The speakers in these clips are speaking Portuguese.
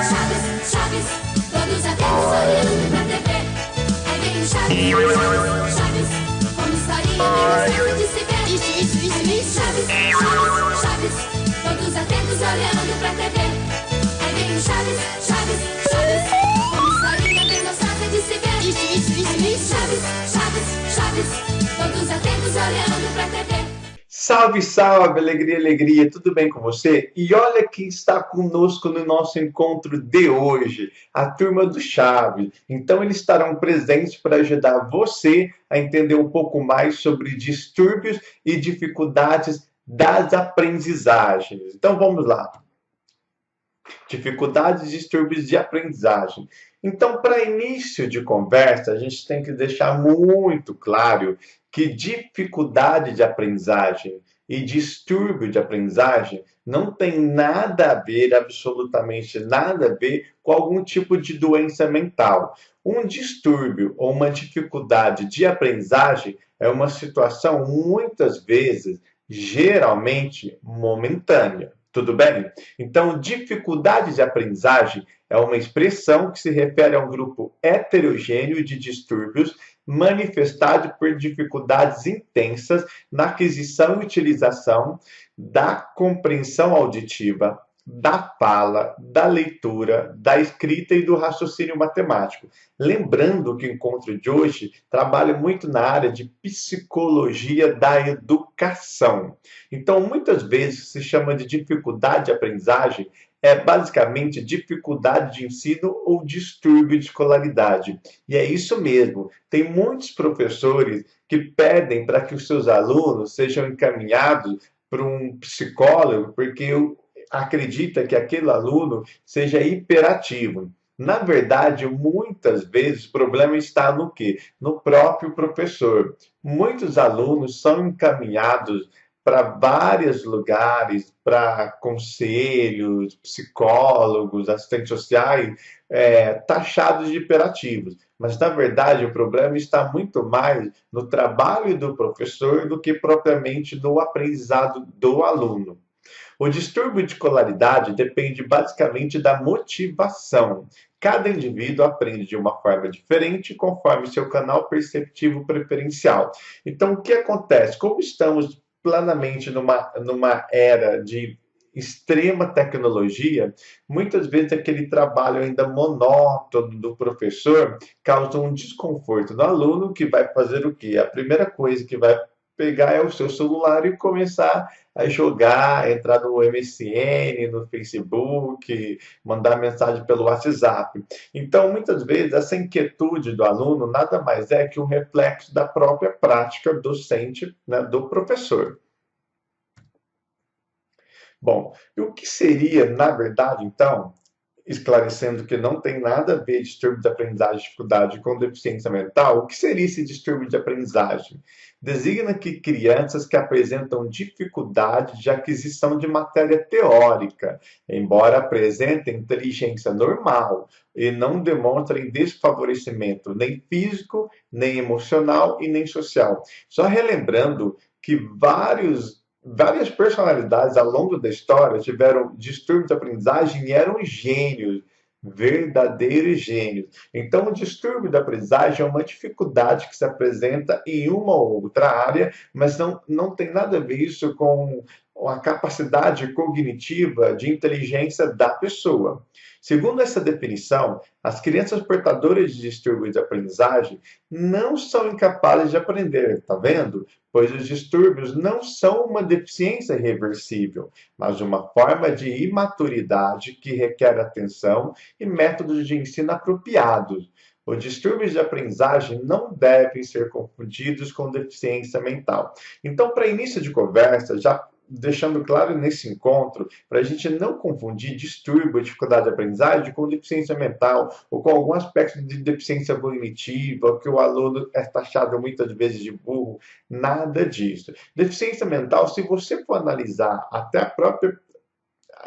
Chaves, Chaves, todos atentos olhando pra TV. Aí vem o Chaves, Chaves, como historinha bem gostosa de se ver. Aí vem Chaves, Chaves, Chaves, todos atentos olhando pra TV. Aí vem o Chaves, Chaves, Chaves, como historinha bem gostosa de se ver. Aí vem Chaves, Chaves, Chaves, todos atentos olhando pra TV. Salve, salve, alegria, alegria, tudo bem com você? E olha quem está conosco no nosso encontro de hoje, a turma do Chaves. Então eles estarão presentes para ajudar você a entender um pouco mais sobre distúrbios e dificuldades das aprendizagens. Então vamos lá. Dificuldades e distúrbios de aprendizagem. Então, para início de conversa, a gente tem que deixar muito claro que dificuldade de aprendizagem e distúrbio de aprendizagem não tem nada a ver, absolutamente nada a ver, com algum tipo de doença mental. Um distúrbio ou uma dificuldade de aprendizagem é uma situação, muitas vezes, geralmente momentânea. Tudo bem? Então, dificuldade de aprendizagem é uma expressão que se refere a um grupo heterogêneo de distúrbios manifestado por dificuldades intensas na aquisição e utilização da compreensão auditiva, da fala, da leitura, da escrita e do raciocínio matemático. Lembrando que o encontro de hoje trabalha muito na área de psicologia da educação. Então, muitas vezes se chama de dificuldade de aprendizagem, é basicamente dificuldade de ensino ou distúrbio de escolaridade. E é isso mesmo. Tem muitos professores que pedem para que os seus alunos sejam encaminhados para um psicólogo, porque acredita que aquele aluno seja hiperativo. Na verdade, muitas vezes o problema está no quê? No próprio professor. Muitos alunos são encaminhados para vários lugares, para conselhos, psicólogos, assistentes sociais, taxados de hiperativos. Mas, na verdade, o problema está muito mais no trabalho do professor do que propriamente no aprendizado do aluno. O distúrbio de escolaridade depende basicamente da motivação. Cada indivíduo aprende de uma forma diferente conforme seu canal perceptivo preferencial. Então, o que acontece? Como estamos plenamente numa era de extrema tecnologia, muitas vezes aquele trabalho ainda monótono do professor causa um desconforto no aluno, que vai fazer o quê? A primeira coisa que vai pegar é o seu celular e começar a jogar, entrar no MSN, no Facebook, mandar mensagem pelo WhatsApp. Então, muitas vezes, essa inquietude do aluno nada mais é que um reflexo da própria prática docente, né, do professor. Bom, e o que seria, na verdade, então, esclarecendo que não tem nada a ver distúrbio de aprendizagem e dificuldade com deficiência mental, o que seria esse distúrbio de aprendizagem? Designa que crianças que apresentam dificuldade de aquisição de matéria teórica, embora apresentem inteligência normal e não demonstrem desfavorecimento nem físico, nem emocional e nem social. Só relembrando que várias personalidades ao longo da história tiveram distúrbio de aprendizagem e eram gênios, verdadeiros gênios. Então, o distúrbio da aprendizagem é uma dificuldade que se apresenta em uma ou outra área, mas não tem nada a ver isso com a capacidade cognitiva de inteligência da pessoa. Segundo essa definição, as crianças portadoras de distúrbio de aprendizagem não são incapazes de aprender, tá vendo? Pois os distúrbios não são uma deficiência irreversível, mas uma forma de imaturidade que requer atenção e métodos de ensino apropriados. Os distúrbios de aprendizagem não devem ser confundidos com deficiência mental. Então, para início de conversa, já deixando claro nesse encontro, para a gente não confundir distúrbio, dificuldade de aprendizagem com deficiência mental ou com algum aspecto de deficiência cognitiva, que o aluno é taxado muitas vezes de burro, nada disso. Deficiência mental, se você for analisar até a própria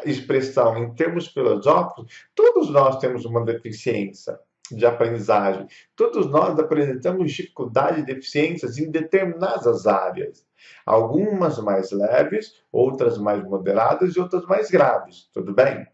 expressão em termos filosóficos, todos nós temos uma deficiência. de aprendizagem. Todos nós apresentamos dificuldade e deficiências em determinadas áreas. Algumas mais leves, outras mais moderadas e outras mais graves. Tudo bem?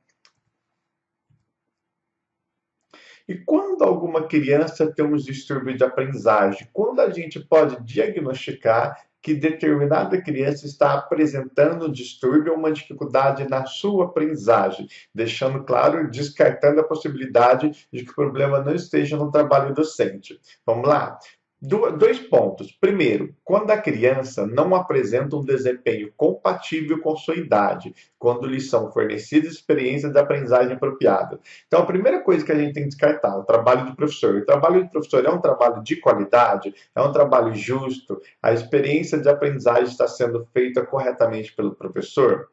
E quando alguma criança tem um distúrbio de aprendizagem? Quando a gente pode diagnosticar que determinada criança está apresentando um distúrbio ou uma dificuldade na sua aprendizagem, deixando claro, descartando a possibilidade de que o problema não esteja no trabalho docente. Vamos lá? Dois pontos. Primeiro, quando a criança não apresenta um desempenho compatível com sua idade, quando lhes são fornecidas experiências de aprendizagem apropriada. Então, a primeira coisa que a gente tem que descartar é o trabalho do professor. O trabalho do professor é um trabalho de qualidade, é um trabalho justo, a experiência de aprendizagem está sendo feita corretamente pelo professor?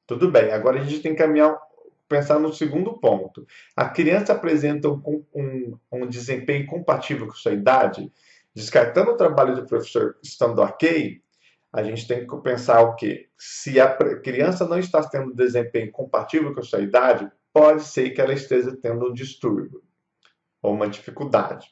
Tudo bem, agora a gente tem que pensar no segundo ponto. A criança apresenta um desempenho compatível com sua idade? Descartando o trabalho do professor estando ok, a gente tem que pensar o quê? Se a criança não está tendo desempenho compatível com a sua idade, pode ser que ela esteja tendo um distúrbio ou uma dificuldade.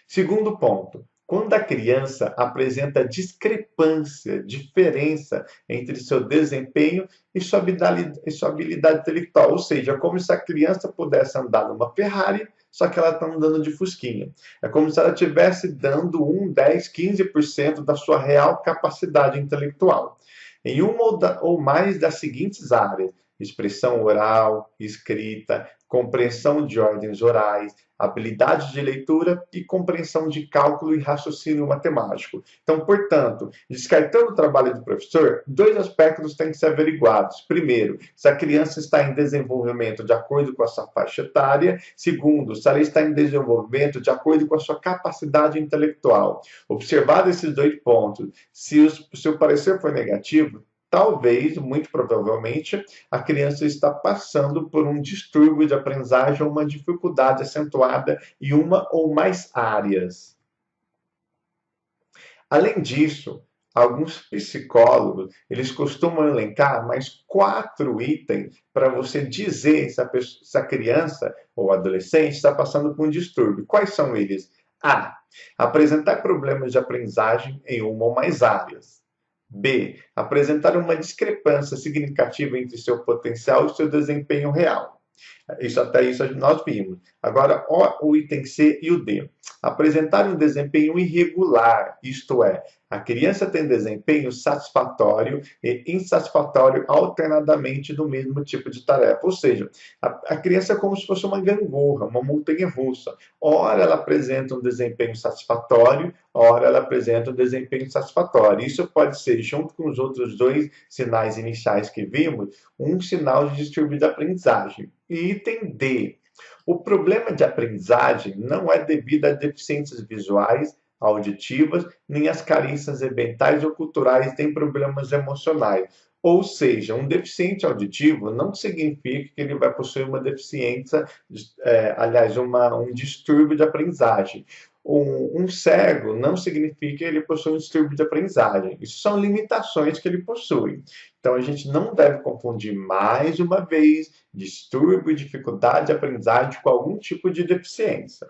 Segundo ponto, quando a criança apresenta discrepância, diferença entre seu desempenho e sua habilidade intelectual, ou seja, é como se a criança pudesse andar numa Ferrari, só que ela está andando de fusquinha. É como se ela estivesse dando 1, 10, 15% da sua real capacidade intelectual. Em uma ou mais das seguintes áreas: expressão oral, escrita, compreensão de ordens orais, habilidade de leitura e compreensão de cálculo e raciocínio matemático. Então, portanto, descartando o trabalho do professor, dois aspectos têm que ser averiguados. Primeiro, se a criança está em desenvolvimento de acordo com a sua faixa etária. Segundo, se ela está em desenvolvimento de acordo com a sua capacidade intelectual. Observado esses dois pontos, se o parecer for negativo, talvez, muito provavelmente, a criança está passando por um distúrbio de aprendizagem ou uma dificuldade acentuada em uma ou mais áreas. Além disso, alguns psicólogos, eles costumam elencar mais 4 itens para você dizer se a criança ou adolescente está passando por um distúrbio. Quais são eles? A. Apresentar problemas de aprendizagem em uma ou mais áreas. B. Apresentar uma discrepância significativa entre seu potencial e seu desempenho real. Até isso nós vimos. Agora, o item C e o D. Apresentar um desempenho irregular, isto é, a criança tem desempenho satisfatório e insatisfatório alternadamente no mesmo tipo de tarefa. Ou seja, a criança é como se fosse uma gangorra, uma montanha-russa. Ora ela apresenta um desempenho satisfatório, ora ela apresenta um desempenho insatisfatório. Isso pode ser, junto com os outros dois sinais iniciais que vimos, um sinal de distúrbio de aprendizagem. E item D. O problema de aprendizagem não é devido a deficiências visuais, auditivas, nem às carências mentais ou culturais, nem problemas emocionais. Ou seja, um deficiente auditivo não significa que ele vai possuir uma deficiência, um distúrbio de aprendizagem. Um cego não significa que ele possui um distúrbio de aprendizagem. Isso são limitações que ele possui. Então, a gente não deve confundir, mais uma vez, distúrbio e dificuldade de aprendizagem com algum tipo de deficiência.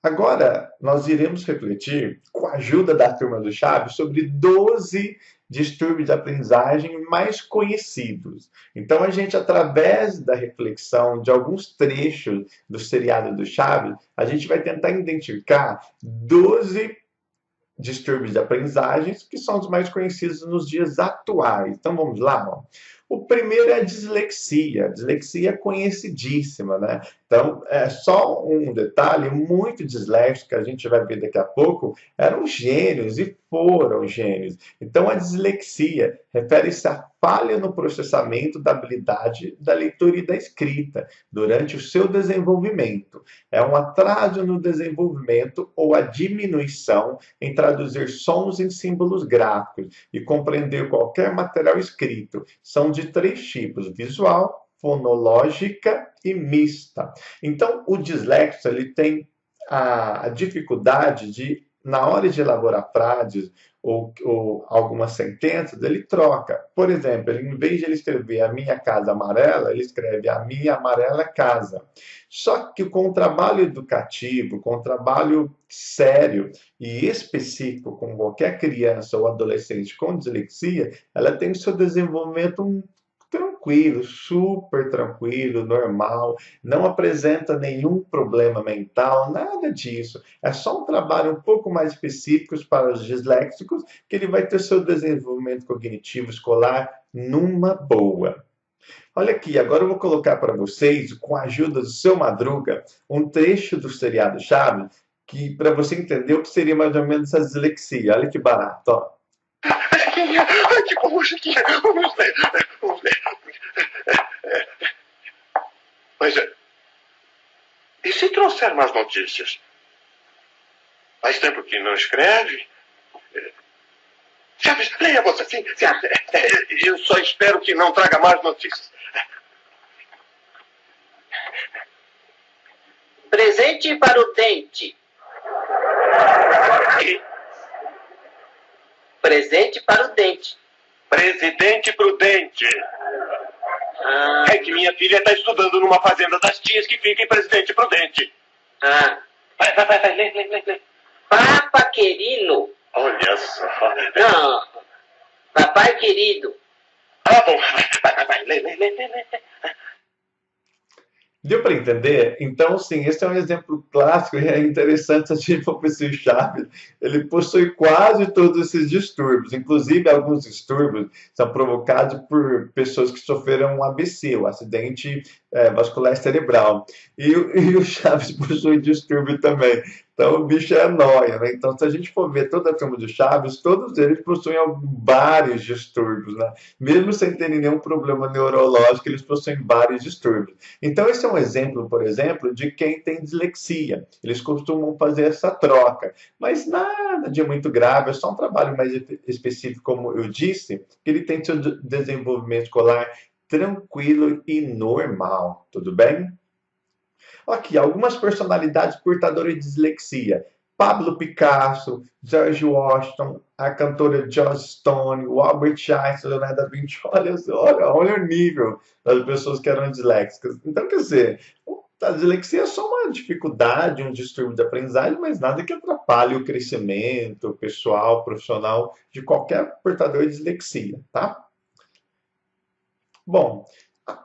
Agora, nós iremos refletir, com a ajuda da turma do Chaves, sobre 12 distúrbios de aprendizagem mais conhecidos. Então, a gente, através da reflexão de alguns trechos do seriado do Chaves, a gente vai tentar identificar 12 distúrbios de aprendizagens que são os mais conhecidos nos dias atuais. Então, vamos lá, ó. O primeiro é a dislexia. A dislexia é conhecidíssima, né? Então, é só um detalhe: muito disléxico, que a gente vai ver daqui a pouco, eram gênios e foram gênios. Então, a dislexia refere-se à falha no processamento da habilidade da leitura e da escrita durante o seu desenvolvimento. É um atraso no desenvolvimento ou a diminuição em traduzir sons em símbolos gráficos e compreender qualquer material escrito. São de 3 tipos: visual, fonológica e mista. Então, o dislexo ele tem a dificuldade de na hora de elaborar frases ou algumas sentenças, ele troca. Por exemplo, ele, em vez de ele escrever a minha casa amarela, ele escreve a minha amarela casa. Só que com o trabalho educativo, com o trabalho sério e específico com qualquer criança ou adolescente com dislexia, ela tem o seu desenvolvimento tranquilo, super tranquilo, normal, não apresenta nenhum problema mental, nada disso. É só um trabalho um pouco mais específico para os disléxicos, que ele vai ter seu desenvolvimento cognitivo escolar numa boa. Olha aqui, agora eu vou colocar para vocês, com a ajuda do seu Madruga, um trecho do seriado Chaves, que para você entender o que seria mais ou menos essa dislexia. Olha que barato, ó. Chiquinha, ai que bom, Chiquinha, vamos ver, vamos ver. Mas, e se trouxer mais notícias? Faz tempo que não escreve? Chaves, leia você sim. Eu só espero que não traga mais notícias. Presente para o dente. E Presente para o dente. Presidente Prudente. É que minha filha está estudando numa fazenda das tias que fica em Presidente Prudente. Vai, lê. Papa querido. Olha só. Não. Papai querido. Bom. Vai, lê. Deu para entender? Então, sim, esse é um exemplo clássico e é interessante a gente for pensar Chaves. Ele possui quase todos esses distúrbios, inclusive alguns distúrbios são provocados por pessoas que sofreram um AVC, o acidente vascular cerebral. E o Chaves possui distúrbio também. Então, o bicho é nóia, né? Então, se a gente for ver toda a filme do Chaves, todos eles possuem vários distúrbios, né? Mesmo sem ter nenhum problema neurológico, eles possuem vários distúrbios. Então, esse é um exemplo, por exemplo, de quem tem dislexia. Eles costumam fazer essa troca, mas nada de muito grave, é só um trabalho mais específico, como eu disse, que ele tem seu desenvolvimento escolar tranquilo e normal, tudo bem? Aqui, algumas personalidades portadoras de dislexia. Pablo Picasso, George Washington, a cantora Joss Stone, o Albert Einstein, Leonardo da Vinci. Olha o nível das pessoas que eram disléxicas. Então, quer dizer, a dislexia é só uma dificuldade, um distúrbio de aprendizagem, mas nada que atrapalhe o crescimento pessoal, profissional de qualquer portador de dislexia, tá? Bom,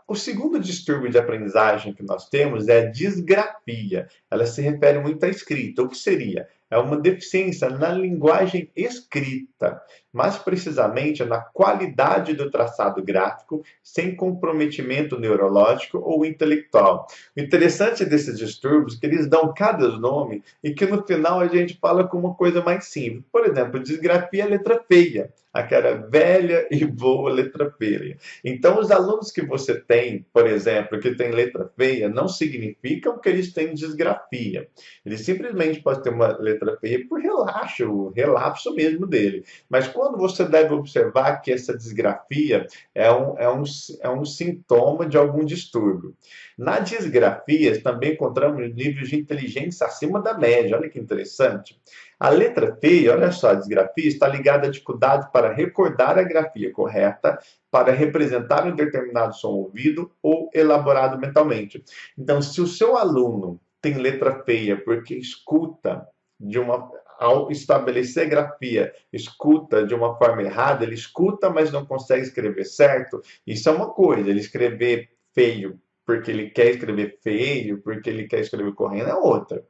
o segundo distúrbio de aprendizagem que nós temos é a disgrafia. Ela se refere muito à escrita. O que seria? É uma deficiência na linguagem escrita, mais precisamente na qualidade do traçado gráfico, sem comprometimento neurológico ou intelectual. O interessante desses distúrbios é que eles dão cada nome e que no final a gente fala com uma coisa mais simples. Por exemplo, disgrafia é letra feia, aquela velha e boa letra feia. Então, os alunos que você tem, por exemplo, que tem letra feia, não significam que eles têm disgrafia. Eles simplesmente podem ter uma letra feia por relapso mesmo dele. Mas quando você deve observar que essa disgrafia é um sintoma de algum distúrbio. Na disgrafia, também encontramos níveis de inteligência acima da média. Olha que interessante. A letra feia, olha só, a disgrafia está ligada à dificuldade para recordar a grafia correta, para representar um determinado som ouvido ou elaborado mentalmente. Então, se o seu aluno tem letra feia porque escuta ao estabelecer grafia, escuta de uma forma errada, ele escuta, mas não consegue escrever certo, isso é uma coisa, ele escrever feio porque ele quer escrever feio, porque ele quer escrever correndo, é outra.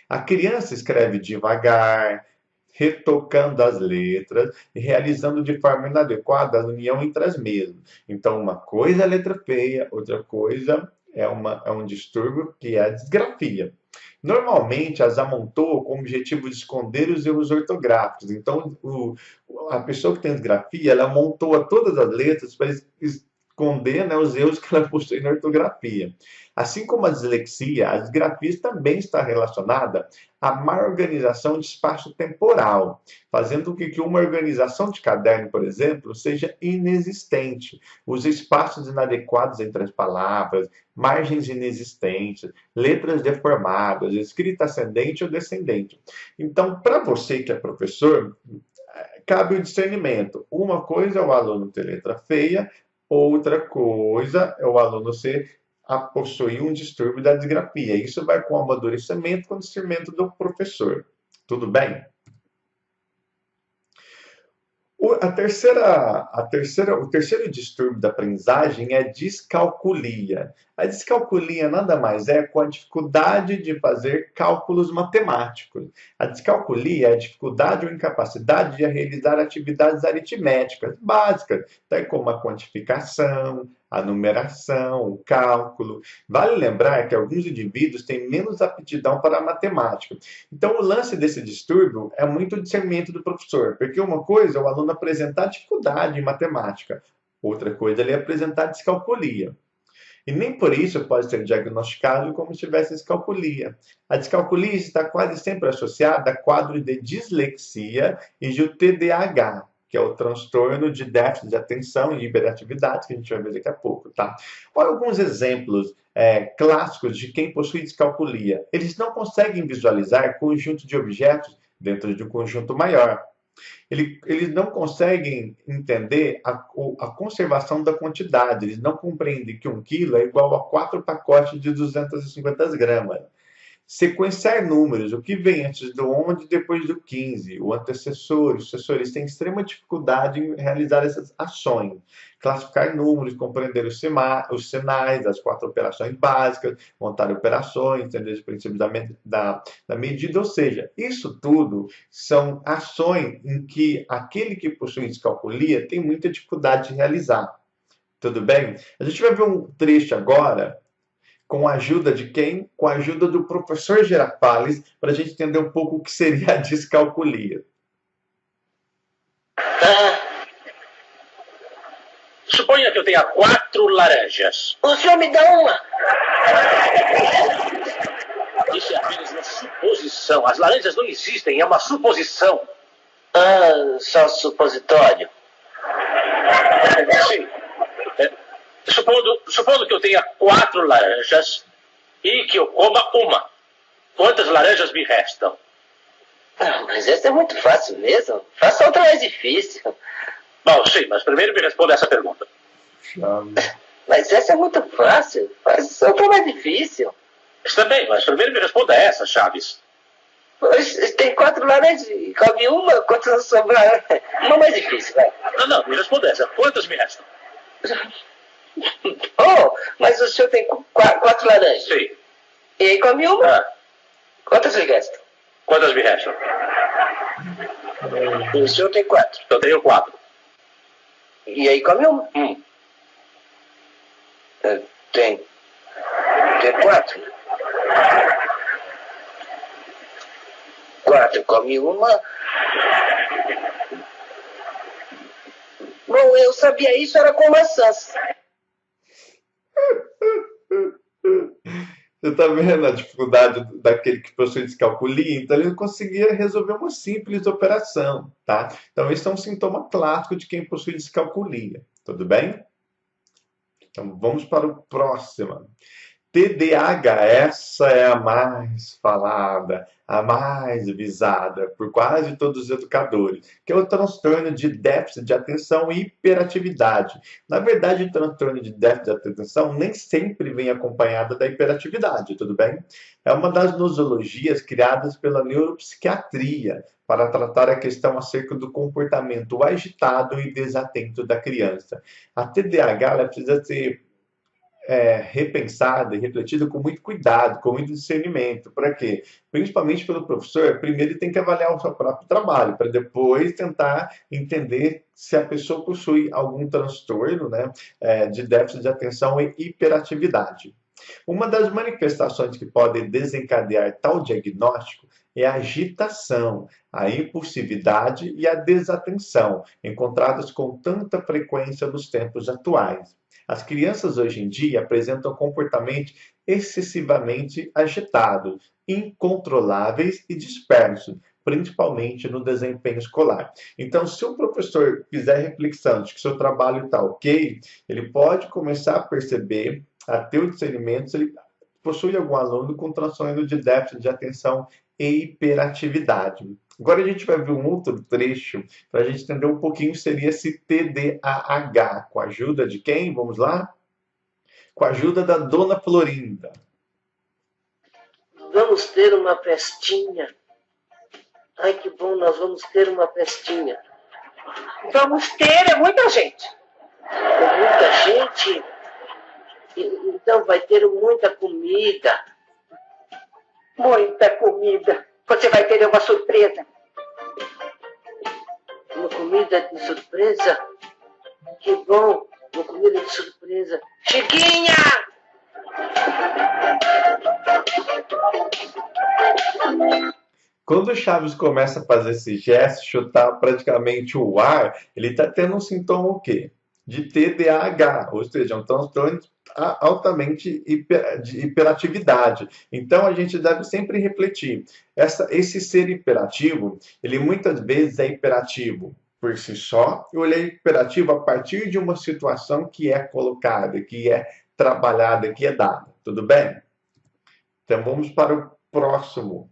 A criança escreve devagar, retocando as letras e realizando de forma inadequada a união entre as mesmas. Então, uma coisa é letra feia, outra coisa é um distúrbio que é a disgrafia. Normalmente, as amontoam com o objetivo de esconder os erros ortográficos. Então, a pessoa que tem disgrafia, ela amontoa todas as letras para esconder, né, os erros que ela possui na ortografia. Assim como a dislexia, a disgrafia também está relacionada à má organização de espaço temporal, fazendo com que uma organização de caderno, por exemplo, seja inexistente. Os espaços inadequados entre as palavras, margens inexistentes, letras deformadas, escrita ascendente ou descendente. Então, para você que é professor, cabe o discernimento. Uma coisa é o aluno ter letra feia, outra coisa é o aluno possuir um distúrbio da disgrafia. Isso vai com o amadurecimento, com o discernimento do professor. Tudo bem? O terceiro distúrbio da aprendizagem é descalculia. A descalculia nada mais é com a dificuldade de fazer cálculos matemáticos. A descalculia é a dificuldade ou incapacidade de realizar atividades aritméticas básicas, tais como a quantificação, a numeração, o cálculo. Vale lembrar que alguns indivíduos têm menos aptidão para a matemática. Então, o lance desse distúrbio é muito o discernimento do professor, porque uma coisa é o aluno apresentar dificuldade em matemática, outra coisa é ele apresentar descalculia. E nem por isso pode ser diagnosticado como se tivesse descalculia. A descalculia está quase sempre associada a quadro de dislexia e de TDAH, que é o transtorno de déficit de atenção e hiperatividade, que a gente vai ver daqui a pouco, tá? Olha alguns exemplos clássicos de quem possui descalculia. Eles não conseguem visualizar conjunto de objetos dentro de um conjunto maior. Eles não conseguem entender a conservação da quantidade. Eles não compreendem que 1 quilo é igual a 4 pacotes de 250 gramas. Sequenciar números, o que vem antes do 11 e depois do 15, o antecessor, os sucessores têm extrema dificuldade em realizar essas ações. Classificar números, compreender os sinais, as 4 operações básicas, montar operações, entender os princípios da medida, ou seja, isso tudo são ações em que aquele que possui descalculia tem muita dificuldade de realizar. Tudo bem? A gente vai ver um trecho agora, com a ajuda de quem? Com a ajuda do professor Girafales, para a gente entender um pouco o que seria a descalculia. Suponha que eu tenha 4 laranjas. O senhor me dá uma? Isso é apenas uma suposição. As laranjas não existem, é uma suposição. Só supositório. Sim. Supondo que eu tenha 4 laranjas e que eu coma uma. Quantas laranjas me restam? Mas essa é muito fácil mesmo. Faça outra mais difícil. Bom, sim, mas primeiro me responda essa pergunta. Mas essa é muito fácil. Faça outra mais difícil. Está bem, mas primeiro me responda essa, Chaves. Pois, tem 4 laranjas e come uma. Quantas sobraram? Uma mais difícil, vai. Não, me responda essa. Quantas me restam? Mas o senhor tem 4 laranjas. Sim. E aí come uma? Quantas lhe restam? Quantas me restam? E o senhor tem 4. Eu tenho 4. E aí come uma? Tem 4. 4 come uma. Bom, eu sabia isso, era com maçãs. Você está vendo a dificuldade daquele que possui descalculia? Então, ele não conseguia resolver uma simples operação, tá? Então, esse é um sintoma clássico de quem possui descalculia. Tudo bem? Então, vamos para o próximo. TDAH, essa é a mais falada, a mais visada por quase todos os educadores, que é o transtorno de déficit de atenção e hiperatividade. Na verdade, o transtorno de déficit de atenção nem sempre vem acompanhado da hiperatividade, tudo bem? É uma das nosologias criadas pela neuropsiquiatria para tratar a questão acerca do comportamento agitado e desatento da criança. A TDAH ela precisa ser repensada e refletida com muito cuidado, com muito discernimento. Para quê? Principalmente pelo professor, primeiro ele tem que avaliar o seu próprio trabalho, para depois tentar entender se a pessoa possui algum transtorno, né, de déficit de atenção e hiperatividade. Uma das manifestações que podem desencadear tal diagnóstico é a agitação, a impulsividade e a desatenção, encontradas com tanta frequência nos tempos atuais. As crianças hoje em dia apresentam comportamentos excessivamente agitados, incontroláveis e dispersos, principalmente no desempenho escolar. Então, se o professor fizer reflexão de que seu trabalho está ok, ele pode começar a perceber, a ter o discernimento se ele possui algum aluno com transtorno de déficit de atenção e hiperatividade. Agora a gente vai ver um outro trecho para a gente entender um pouquinho o que seria esse TDAH. Com a ajuda de quem? Vamos lá? Com a ajuda da Dona Florinda. Vamos ter uma festinha. Ai, que bom, nós vamos ter uma festinha. Vamos ter é muita gente. Com muita gente, então vai ter muita comida. Muita comida. Você vai ter uma surpresa. Uma comida de surpresa? Que bom, uma comida de surpresa. Chiquinha! Quando o Chaves começa a fazer esse gesto, chutar praticamente o ar, ele está tendo um sintoma o quê? De TDAH, ou seja, um transtorno altamente de hiperatividade. Então, a gente deve sempre refletir. Esse ser hiperativo, ele muitas vezes é hiperativo por si só, ou ele é hiperativo a partir de uma situação que é colocada, que é trabalhada, que é dada. Tudo bem? Então, vamos para o próximo.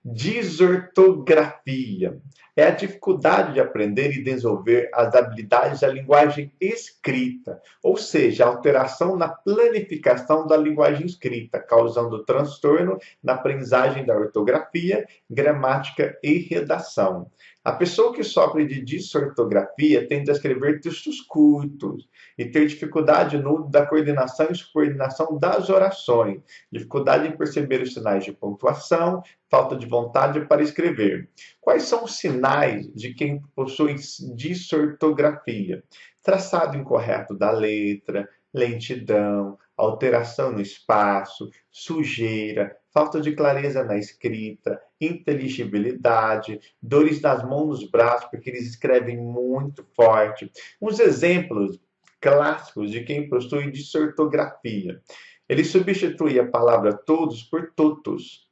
Desortografia é a dificuldade de aprender e desenvolver as habilidades da linguagem escrita, ou seja, a alteração na planificação da linguagem escrita, causando transtorno na aprendizagem da ortografia, gramática e redação. A pessoa que sofre de desortografia tende a escrever textos curtos e ter dificuldade no da coordenação e subordinação das orações, dificuldade em perceber os sinais de pontuação, falta de vontade para escrever. Quais são os sinais de quem possui desortografia? Traçado incorreto da letra, lentidão, alteração no espaço, sujeira, falta de clareza na escrita, inteligibilidade, dores nas mãos, nos braços, porque eles escrevem muito forte. Uns exemplos clássicos de quem possui desortografia. Ele substitui a palavra todos por totos,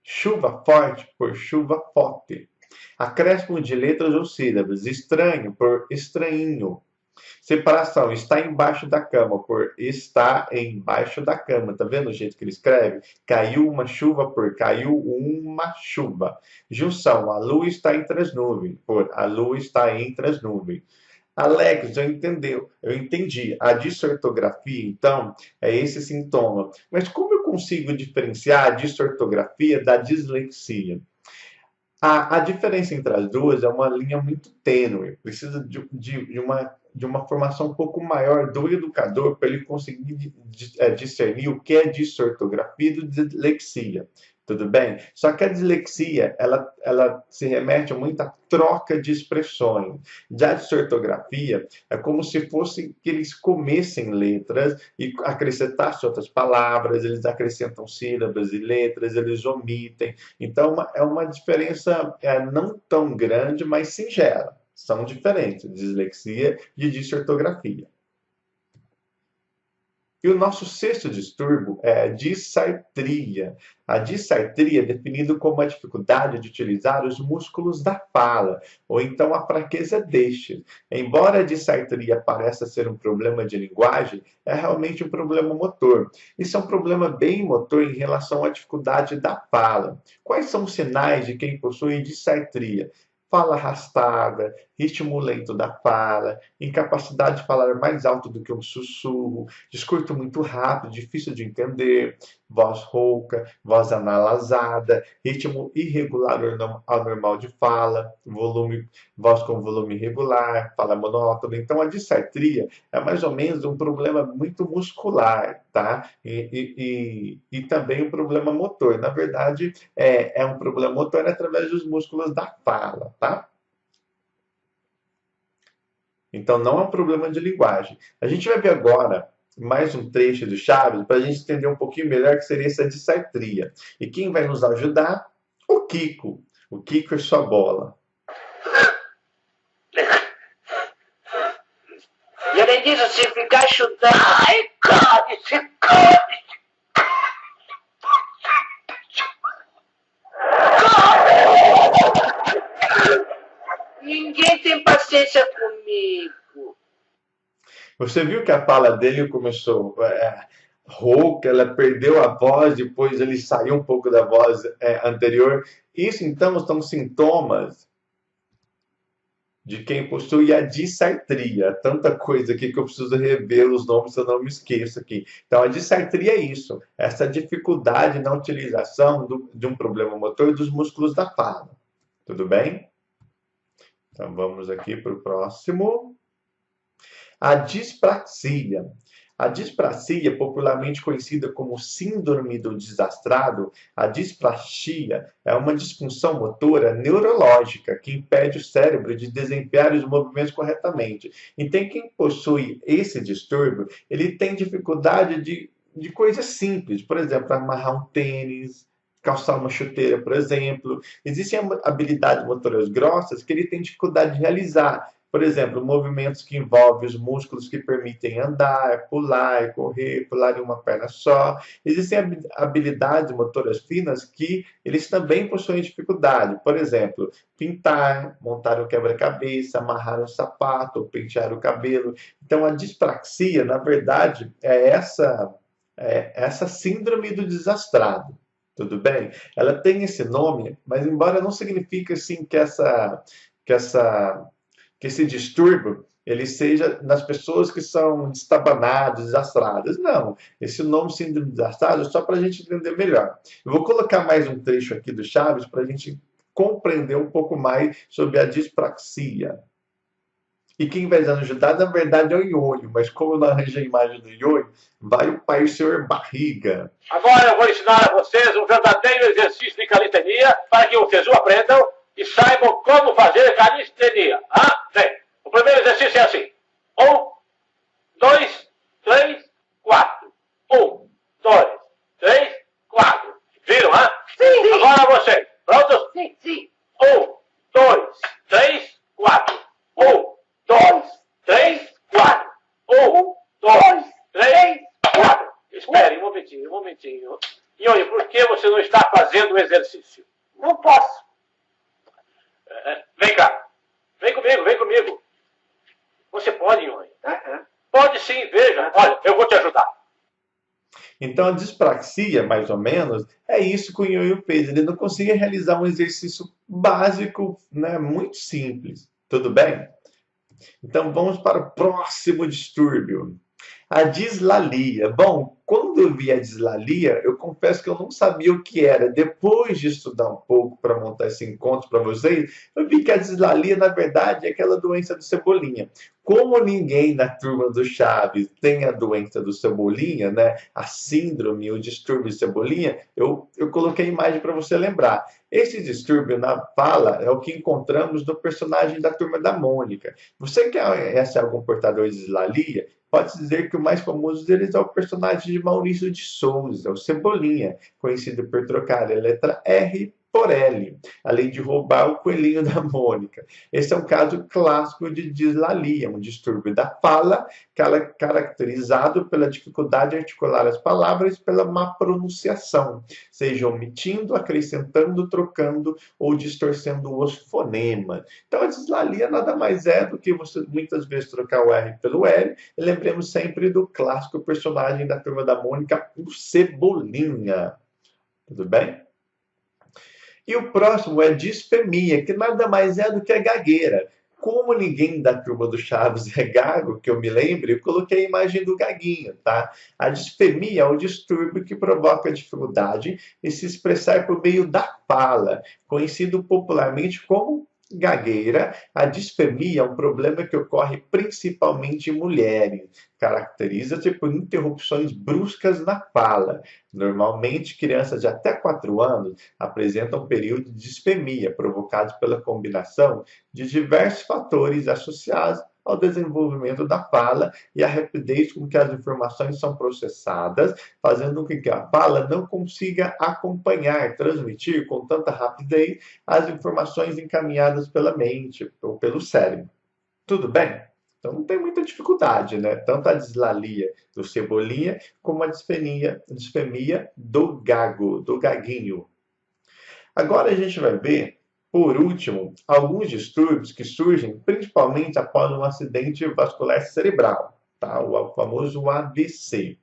chuva forte por chuva forte, acréscimo de letras ou sílabas, estranho por estranhinho, separação, está embaixo da cama por está embaixo da cama. Tá vendo o jeito que ele escreve? Caiu uma chuva por caiu uma chuva. Junção, a lua está entre as nuvens por a lua está entre as nuvens. Alex, eu entendi. A desortografia, então, é esse sintoma. Mas como eu consigo diferenciar a desortografia da dislexia? A diferença entre as duas é uma linha muito tênue. Precisa de uma formação um pouco maior do educador para ele conseguir discernir o que é desortografia e dislexia. Tudo bem? Só que a dislexia, ela se remete a muita troca de expressões. Já a desortografia é como se fosse que eles comessem letras e acrescentassem outras palavras, eles acrescentam sílabas e letras, eles omitem. Então, é uma diferença não tão grande, mas singela. São diferentes, dislexia e desortografia. E o nosso sexto distúrbio é a disartria. A disartria é definida como a dificuldade de utilizar os músculos da fala, ou então a fraqueza destes. Embora a disartria pareça ser um problema de linguagem, é realmente um problema motor. Isso é um problema bem motor em relação à dificuldade da fala. Quais são os sinais de quem possui disartria? Fala arrastada, ritmo lento da fala, incapacidade de falar mais alto do que um sussurro, discurso muito rápido, difícil de entender, voz rouca, voz analasada, ritmo irregular ou anormal de fala, voz com volume irregular, fala monótona. Então, a disartria é mais ou menos um problema muito muscular, tá? E também um problema motor. Na verdade, é um problema motor através dos músculos da fala, tá? Então, não é um problema de linguagem. A gente vai ver agora mais um trecho do Chaves para a gente entender um pouquinho melhor o que seria essa disartria. E quem vai nos ajudar? o Kiko. O Kiko é sua bola. E além disso, se ficar chutando... Ai, cale-se, cale-se! Ninguém tem paciência comigo. Você viu que a fala dele começou rouca, ela perdeu a voz, depois ele saiu um pouco da voz anterior. Isso, então, são sintomas de quem possui a disartria. Tanta coisa aqui que eu preciso rever os nomes, se eu não me esqueço aqui. Então, a disartria é isso, essa dificuldade na utilização de um problema motor dos músculos da fala. Tudo bem? Então, vamos aqui para o próximo. A dispraxia. A dispraxia, popularmente conhecida como síndrome do desastrado, a dispraxia é uma disfunção motora neurológica que impede o cérebro de desempenhar os movimentos corretamente. Então, quem possui esse distúrbio, ele tem dificuldade de coisas simples, por exemplo, amarrar um tênis, calçar uma chuteira, por exemplo. Existem habilidades motoras grossas que ele tem dificuldade de realizar. Por exemplo, movimentos que envolvem os músculos que permitem andar, pular, correr, pular em uma perna só. Existem habilidades motoras finas que eles também possuem dificuldade. Por exemplo, pintar, montar um quebra-cabeça, amarrar um sapato, ou pentear o cabelo. Então, a dispraxia, na verdade, é essa síndrome do desastrado. Tudo bem? Ela tem esse nome, mas embora não signifique assim que esse distúrbio ele seja nas pessoas que são destabanadas, desastradas. Não, esse nome síndrome desastrado é só para a gente entender melhor. Eu vou colocar mais um trecho aqui do Chaves para a gente compreender um pouco mais sobre a dispraxia. E quem vai nos ajudar, na verdade, é o Nhonho, mas como eu não arranjei a imagem do Nhonho, vai o pai senhor Barriga. Agora eu vou ensinar a vocês um verdadeiro exercício de calistenia para que vocês o aprendam e saibam como fazer calistenia. Vem. O primeiro exercício é assim. 1, 2, 3, 4. 1, 2, 3, 4. Viram, Sim. Agora vocês. Prontos? Sim. 1, 2, 3, 4. 1, 2, 3, 4. 1, 2, 3, 4. Espere um momentinho. Nhonho, por que você não está fazendo o exercício? Não posso. Vem cá. Vem comigo. Você pode, Nhonho? Pode sim, veja. Olha, eu vou te ajudar. Então, a dispraxia, mais ou menos, é isso que o Nhonho fez. Ele não conseguia realizar um exercício básico, né, muito simples. Tudo bem? Então, vamos para o próximo distúrbio. A dislalia. Bom, quando eu vi a dislalia, eu confesso que eu não sabia o que era. Depois de estudar um pouco para montar esse encontro para vocês, eu vi que a dislalia, na verdade, é aquela doença do Cebolinha. Como ninguém na turma do Chaves tem a doença do Cebolinha, né? A síndrome, o distúrbio de Cebolinha, eu coloquei a imagem para você lembrar. Esse distúrbio na fala é o que encontramos no personagem da Turma da Mônica. Você que é algum portador de dislalia, pode dizer que o mais famoso deles é o personagem de Maurício de Souza, o Cebolinha, conhecido por trocar a letra R por L, além de roubar o coelhinho da Mônica. Esse é um caso clássico de dislalia, um distúrbio da fala, caracterizado pela dificuldade de articular as palavras e pela má pronunciação, seja omitindo, acrescentando, trocando ou distorcendo os fonemas. Então, a dislalia nada mais é do que você muitas vezes trocar o R pelo L, e lembremos sempre do clássico personagem da Turma da Mônica, o Cebolinha. Tudo bem? E o próximo é disfemia, que nada mais é do que a gagueira. Como ninguém da Turma do Chaves é gago, que eu me lembre, eu coloquei a imagem do gaguinho, tá? A disfemia é um distúrbio que provoca dificuldade em se expressar por meio da fala, conhecido popularmente como gagueira. A disfemia é um problema que ocorre principalmente em mulheres. Caracteriza-se por interrupções bruscas na fala. Normalmente, crianças de até 4 anos apresentam um período de disfemia, provocado pela combinação de diversos fatores associados ao desenvolvimento da fala e à rapidez com que as informações são processadas, fazendo com que a fala não consiga acompanhar, transmitir com tanta rapidez as informações encaminhadas pela mente ou pelo cérebro. Tudo bem? Então não tem muita dificuldade, né? Tanto a dislalia do Cebolinha como a disfemia do gago, do gaguinho. Agora a gente vai ver, por último, alguns distúrbios que surgem principalmente após um acidente vascular cerebral, tá? O famoso AVC.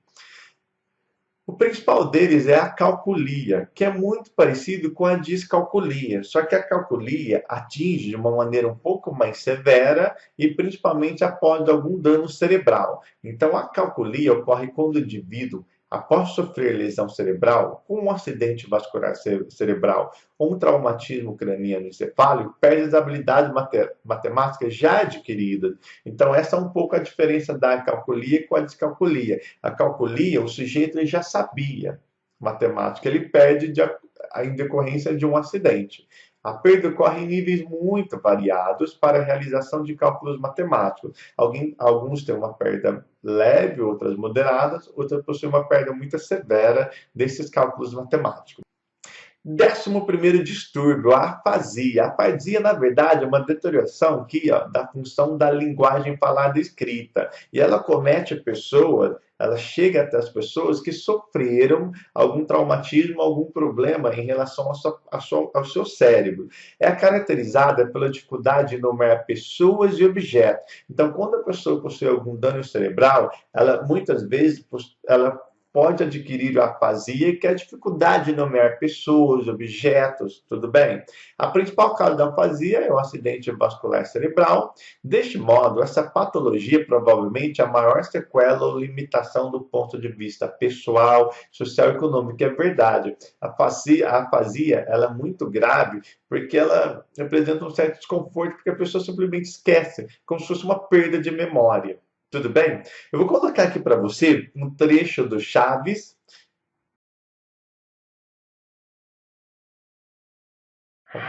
O principal deles é a calculia, que é muito parecido com a discalculia, só que a calculia atinge de uma maneira um pouco mais severa e principalmente após algum dano cerebral. Então, a calculia ocorre quando o indivíduo, após sofrer lesão cerebral, com um acidente vascular cerebral ou um traumatismo craniano encefálico, perde as habilidades matemáticas já adquiridas. Então, essa é um pouco a diferença da calculia com a descalculia. A calculia, o sujeito já sabia matemática, ele perde em decorrência de um acidente. A perda ocorre em níveis muito variados para a realização de cálculos matemáticos. Alguns têm uma perda leve, outras moderadas, outras possuem uma perda muito severa desses cálculos matemáticos. 11º distúrbio, a afasia. A afasia, na verdade, é uma deterioração aqui, da função da linguagem falada e escrita. E ela comete pessoas, ela chega até as pessoas que sofreram algum traumatismo, algum problema em relação ao seu cérebro. É caracterizada pela dificuldade de nomear pessoas e objetos. Então, quando a pessoa possui algum dano cerebral, ela muitas vezes ela pode adquirir a afasia, que é a dificuldade de nomear pessoas, objetos, tudo bem? A principal causa da afasia é o acidente vascular cerebral. Deste modo, essa patologia provavelmente é a maior sequela ou limitação do ponto de vista pessoal, social e econômico. É verdade. A afasia ela é muito grave porque ela representa um certo desconforto, porque a pessoa simplesmente esquece, como se fosse uma perda de memória. Tudo bem? Eu vou colocar aqui para você um trecho do Chaves. Bem,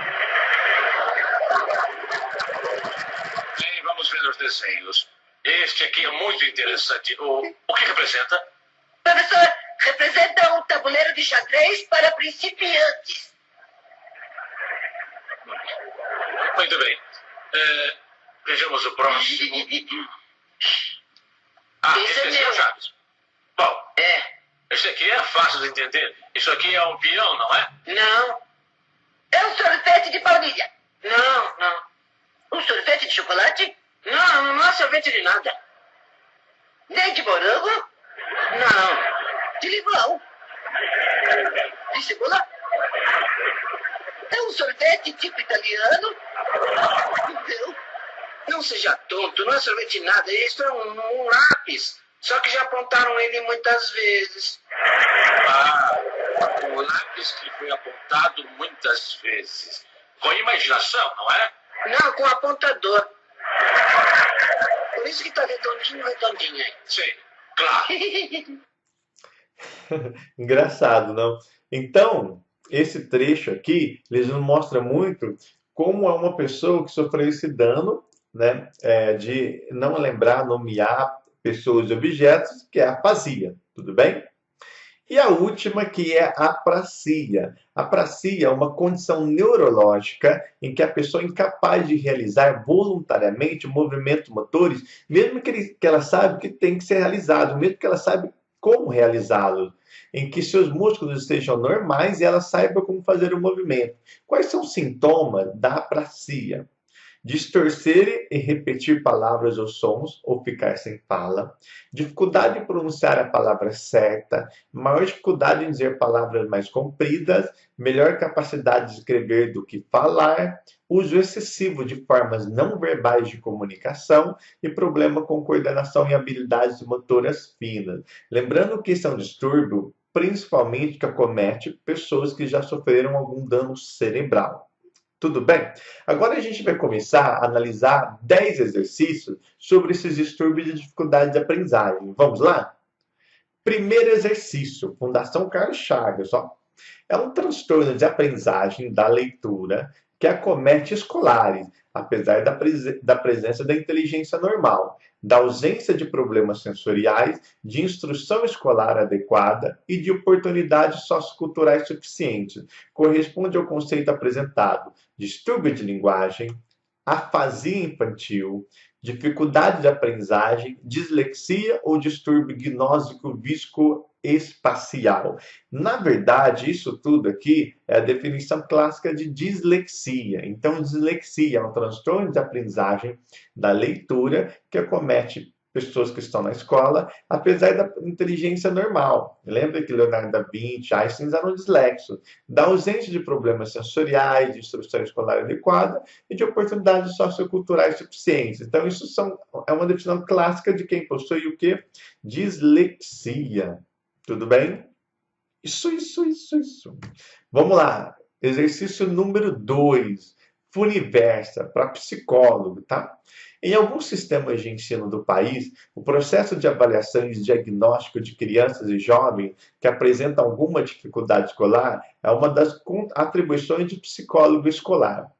vamos ver os desenhos. Este aqui é muito interessante. O que representa? Professor, representa um tabuleiro de xadrez para principiantes. Muito bem. Vejamos o próximo. Esse é esse é meu. o Chaves. Bom, esse aqui é fácil de entender. Isso aqui é um peão, não é? Não. É um sorvete de baunilha. Não. Um sorvete de chocolate? Não é sorvete de nada. Nem de morango? Não. De limão? De cebola? É um sorvete tipo italiano? Não seja tonto, não é sorvete nada. Isso é um lápis. Só que já apontaram ele muitas vezes. O lápis que foi apontado muitas vezes. Com imaginação, não é? Não, com apontador. Por isso que tá redondinho aí. Sim, claro. Engraçado, não? Então, esse trecho aqui, eles nos mostra muito como é uma pessoa que sofreu esse dano, né, de não lembrar, nomear pessoas e objetos, que é a afasia, tudo bem? E a última, que é a aprasia. A aprasia é uma condição neurológica em que a pessoa é incapaz de realizar voluntariamente movimentos motores, mesmo que ela saiba que tem que ser realizado, mesmo que ela saiba como realizá-lo, em que seus músculos estejam normais e ela saiba como fazer o movimento. Quais são os sintomas da aprasia? Distorcer e repetir palavras ou sons, ou ficar sem fala, dificuldade em pronunciar a palavra certa, maior dificuldade em dizer palavras mais compridas, melhor capacidade de escrever do que falar, uso excessivo de formas não verbais de comunicação e problema com coordenação e habilidades motoras finas. Lembrando que esse é um distúrbio principalmente que acomete pessoas que já sofreram algum dano cerebral. Tudo bem? Agora a gente vai começar a analisar 10 exercícios sobre esses distúrbios de dificuldade de aprendizagem. Vamos lá? Primeiro exercício, Fundação Carlos Chagas. É um transtorno de aprendizagem da leitura que acomete escolares, apesar da presença da inteligência normal, da ausência de problemas sensoriais, de instrução escolar adequada e de oportunidades socioculturais suficientes. Corresponde ao conceito apresentado: distúrbio de linguagem, afasia infantil, dificuldade de aprendizagem, dislexia ou distúrbio gnósico viscoespacial. Na verdade, isso tudo aqui é a definição clássica de dislexia. Então, dislexia é um transtorno de aprendizagem da leitura que acomete pessoas que estão na escola, apesar da inteligência normal. Lembra que Leonardo da Vinci, Einstein eram dislexos, da ausência de problemas sensoriais, de instrução escolar adequada e de oportunidades socioculturais suficientes. Então, é uma definição clássica de quem possui o quê? Dislexia. Tudo bem? Isso. Vamos lá. Exercício número 2. Funiversa, para psicólogo, tá? Em alguns sistemas de ensino do país, o processo de avaliação e diagnóstico de crianças e jovens que apresentam alguma dificuldade escolar é uma das atribuições de psicólogo escolar.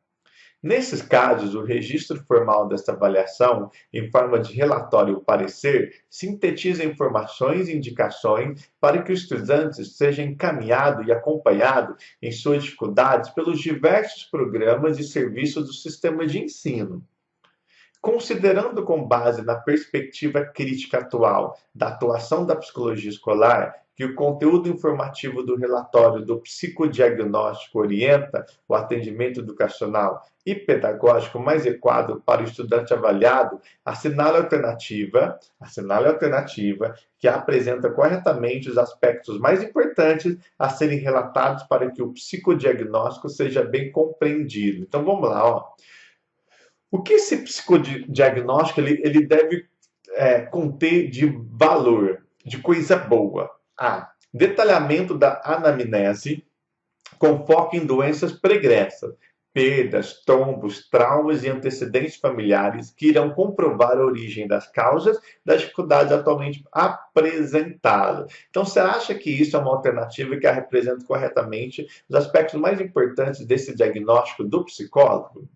Nesses casos, o registro formal desta avaliação, em forma de relatório ou parecer, sintetiza informações e indicações para que o estudante seja encaminhado e acompanhado em suas dificuldades pelos diversos programas e serviços do sistema de ensino. Considerando com base na perspectiva crítica atual da atuação da psicologia escolar, que o conteúdo informativo do relatório do psicodiagnóstico orienta o atendimento educacional e pedagógico mais adequado para o estudante avaliado, assinale a alternativa que apresenta corretamente os aspectos mais importantes a serem relatados para que o psicodiagnóstico seja bem compreendido. Então vamos lá, ó. O que esse psicodiagnóstico ele deve conter de valor, de coisa boa? Detalhamento da anamnese com foco em doenças pregressas, perdas, tombos, traumas e antecedentes familiares que irão comprovar a origem das causas das dificuldades atualmente apresentadas. Então, você acha que isso é uma alternativa que representa corretamente os aspectos mais importantes desse diagnóstico do psicólogo?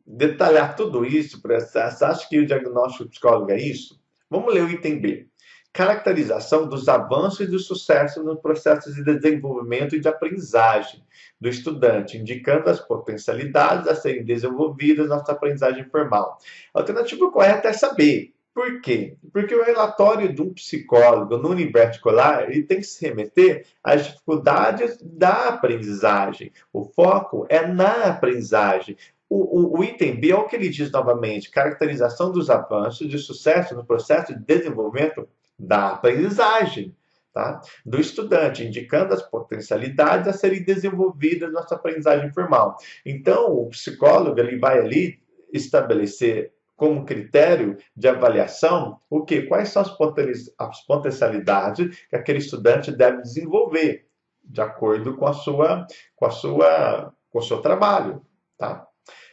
Detalhar tudo isso, você acha que o diagnóstico do psicólogo é isso? Vamos ler o item B. Caracterização dos avanços e do sucesso nos processos de desenvolvimento e de aprendizagem do estudante, indicando as potencialidades a serem desenvolvidas na sua aprendizagem formal. A alternativa correta é saber. Por quê? Porque o relatório de um psicólogo no universo escolar ele tem que se remeter às dificuldades da aprendizagem. O foco é na aprendizagem. O item B é o que ele diz novamente: caracterização dos avanços de sucesso no processo de desenvolvimento da aprendizagem, tá? Do estudante, indicando as potencialidades a serem desenvolvidas na sua aprendizagem formal. Então, o psicólogo ele vai ali estabelecer como critério de avaliação o quê? Quais são as potencialidades que aquele estudante deve desenvolver de acordo com o seu trabalho, tá?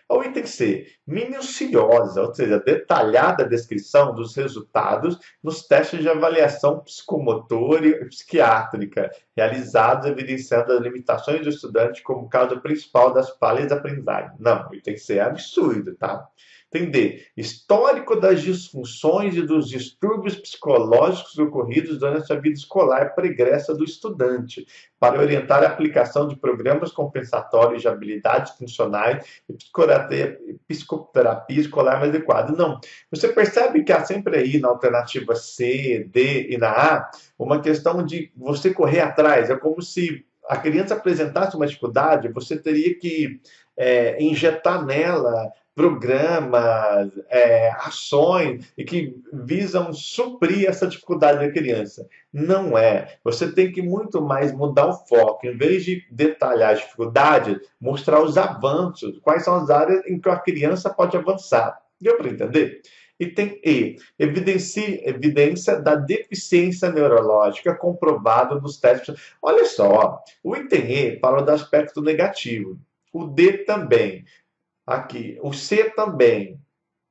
O item C, minuciosa, ou seja, detalhada descrição dos resultados nos testes de avaliação psicomotora e psiquiátrica realizados, evidenciando as limitações do estudante como causa principal das falhas de aprendizagem. Não, o item C é absurdo, tá? Item D, histórico das disfunções e dos distúrbios psicológicos ocorridos durante a sua vida escolar pregressa do estudante, para orientar a aplicação de programas compensatórios de habilidades funcionais e psicoterapia escolar mais adequada. Não. Você percebe que há sempre aí na alternativa C, D e na A uma questão de você correr atrás. É como se a criança apresentasse uma dificuldade, você teria que injetar nela programas, ações e que visam suprir essa dificuldade da criança. Não é. Você tem que muito mais mudar o foco. Em vez de detalhar as dificuldades, mostrar os avanços. Quais são as áreas em que a criança pode avançar. Deu para entender? Item E. Evidência da deficiência neurológica comprovada nos testes. Olha só, o item E fala do aspecto negativo. O D também. Aqui, o C também,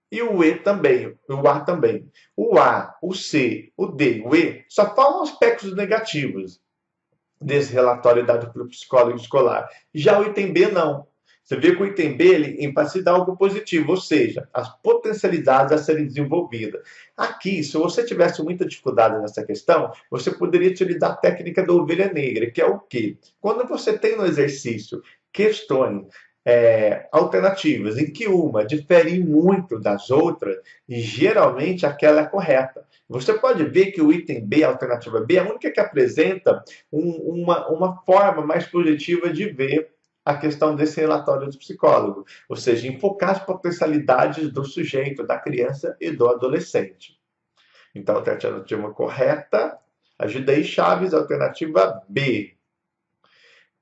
e o E também, o A também. O A, o C, o D, o E, só falam aspectos negativos desse relatório dado pelo psicólogo escolar. Já o item B, não. Você vê que o item B ele enfatiza algo positivo, ou seja, as potencialidades a serem desenvolvidas. Aqui, se você tivesse muita dificuldade nessa questão, você poderia utilizar a técnica da ovelha negra, que é o quê? Quando você tem no exercício questões alternativas em que uma difere muito das outras, e geralmente aquela é correta. Você pode ver que o item B, a alternativa B, é a única que apresenta uma forma mais positiva de ver a questão desse relatório do psicólogo, ou seja, enfocar as potencialidades do sujeito, da criança e do adolescente. Então, a alternativa correta, ajuda aí, Chaves, alternativa B.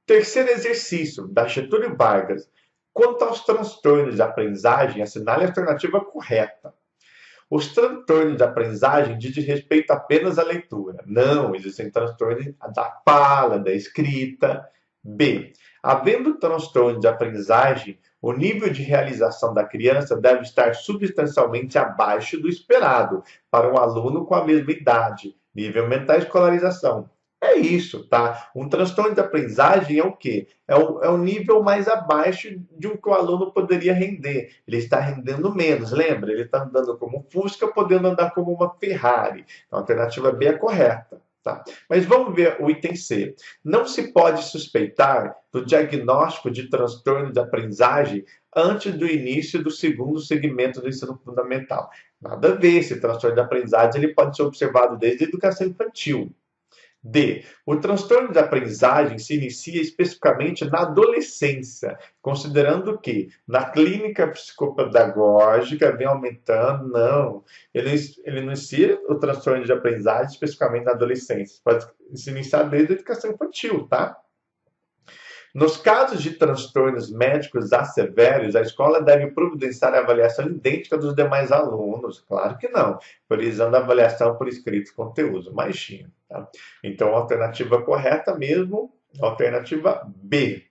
Terceiro exercício, da Getúlio Vargas. Quanto aos transtornos de aprendizagem, assinale a alternativa correta. Os transtornos de aprendizagem dizem respeito apenas à leitura. Não, existem transtornos da fala, da escrita. B. Havendo transtorno de aprendizagem, o nível de realização da criança deve estar substancialmente abaixo do esperado para um aluno com a mesma idade, nível mental e escolarização. É isso, tá? Um transtorno de aprendizagem é o quê? É o nível mais abaixo de um que o aluno poderia render. Ele está rendendo menos, lembra? Ele está andando como um Fusca, podendo andar como uma Ferrari. Então, a alternativa B é correta. Tá. Mas vamos ver o item C. Não se pode suspeitar do diagnóstico de transtorno de aprendizagem antes do início do segundo segmento do ensino fundamental. Nada a ver, esse transtorno de aprendizagem ele pode ser observado desde a educação infantil. D. O transtorno de aprendizagem se inicia especificamente na adolescência, considerando que na clínica psicopedagógica vem aumentando. Não, ele não inicia o transtorno de aprendizagem especificamente na adolescência, pode se iniciar desde a educação infantil, tá? Nos casos de transtornos médicos asseveros, a escola deve providenciar a avaliação idêntica dos demais alunos. Claro que não, priorizando a avaliação por escrito conteúdo. Imagina. Tá? Então, a alternativa correta mesmo, a alternativa B.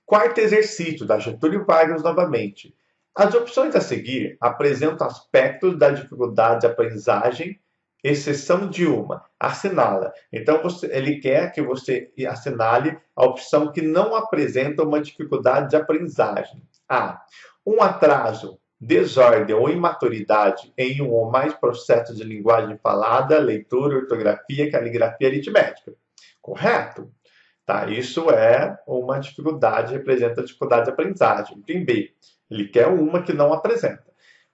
Quarto exercício, da Getúlio Vargas novamente. As opções a seguir apresentam aspectos da dificuldade de aprendizagem, exceção de uma, assinala. Então, ele quer que você assinale a opção que não apresenta uma dificuldade de aprendizagem. A. Um atraso, desordem ou imaturidade em um ou mais processos de linguagem falada, leitura, ortografia, caligrafia e aritmética. Correto? Tá, isso é uma dificuldade, representa a dificuldade de aprendizagem. Item B. Ele quer uma que não apresenta.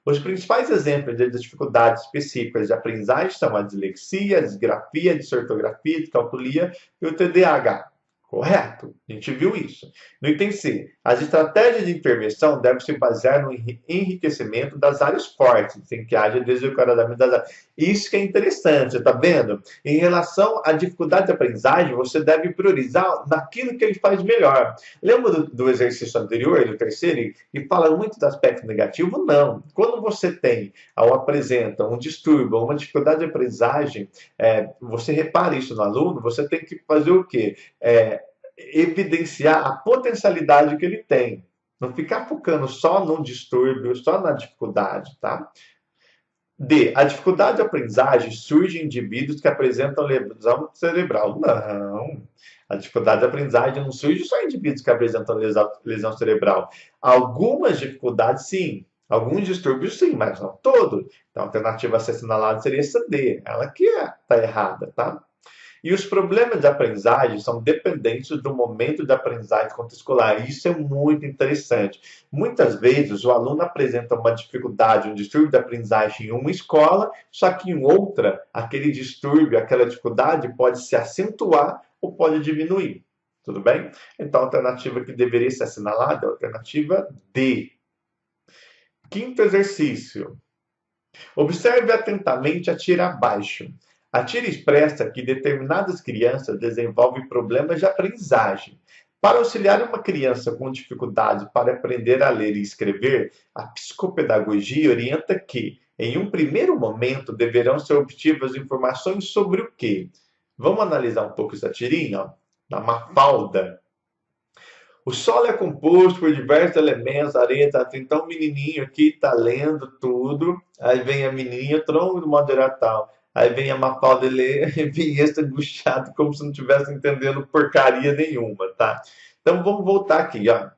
Os principais exemplos de dificuldades específicas de aprendizagem são a dislexia, a disgrafia, a disortografia, a discalculia e o TDAH. Correto? A gente viu isso. No item C, as estratégias de intervenção devem se basear no enriquecimento das áreas fortes, sem que haja desencorajamento das áreas. Isso que é interessante, está vendo? Em relação à dificuldade de aprendizagem, você deve priorizar naquilo que ele faz melhor. Lembra do exercício anterior, do terceiro, que fala muito do aspecto negativo? Não. Quando você tem, ou apresenta um distúrbio, uma dificuldade de aprendizagem, você repara isso no aluno, você tem que fazer o quê? Evidenciar a potencialidade que ele tem. Não ficar focando só no distúrbio, só na dificuldade, tá? D. A dificuldade de aprendizagem surge em indivíduos que apresentam lesão cerebral. Não. A dificuldade de aprendizagem não surge só em indivíduos que apresentam lesão cerebral. Algumas dificuldades, sim. Alguns distúrbios, sim, mas não todos. Então, a alternativa a ser assinalada seria essa D. Ela que está errada, tá? E os problemas de aprendizagem são dependentes do momento de aprendizagem escolar. Isso é muito interessante. Muitas vezes o aluno apresenta uma dificuldade, um distúrbio de aprendizagem em uma escola, só que em outra, aquele distúrbio, aquela dificuldade pode se acentuar ou pode diminuir. Tudo bem? Então a alternativa que deveria ser assinalada é a alternativa D. Quinto exercício. Observe atentamente a tira abaixo. A tira expressa que determinadas crianças desenvolvem problemas de aprendizagem. Para auxiliar uma criança com dificuldade para aprender a ler e escrever, a psicopedagogia orienta que, em um primeiro momento, deverão ser obtidas informações sobre o quê? Vamos analisar um pouco essa tirinha, ó, da Mafalda. O solo é composto por diversos elementos, areia, tá? Então o menininho aqui está lendo tudo, aí vem a menininha, tronco do modo geral tal. Aí vem a Mafalda e lê, vem esse angustiado, como se não estivesse entendendo porcaria nenhuma, tá? Então vamos voltar aqui, ó.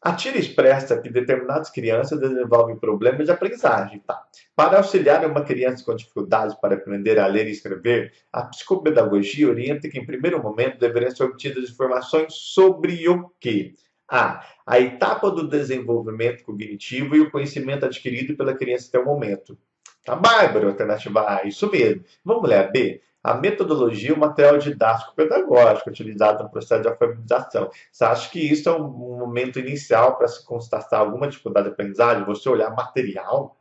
A Tira expressa que determinadas crianças desenvolvem problemas de aprendizagem, tá? Para auxiliar uma criança com dificuldades para aprender a ler e escrever, a psicopedagogia orienta que, em primeiro momento, deveriam ser obtidas informações sobre o quê? A etapa do desenvolvimento cognitivo e o conhecimento adquirido pela criança até o momento. Tá bárbaro, alternativa A, isso mesmo. Vamos ler a B? A metodologia e o material didático pedagógico utilizado no processo de alfabetização. Você acha que isso é um momento inicial para se constatar alguma dificuldade de aprendizagem? Você olhar material?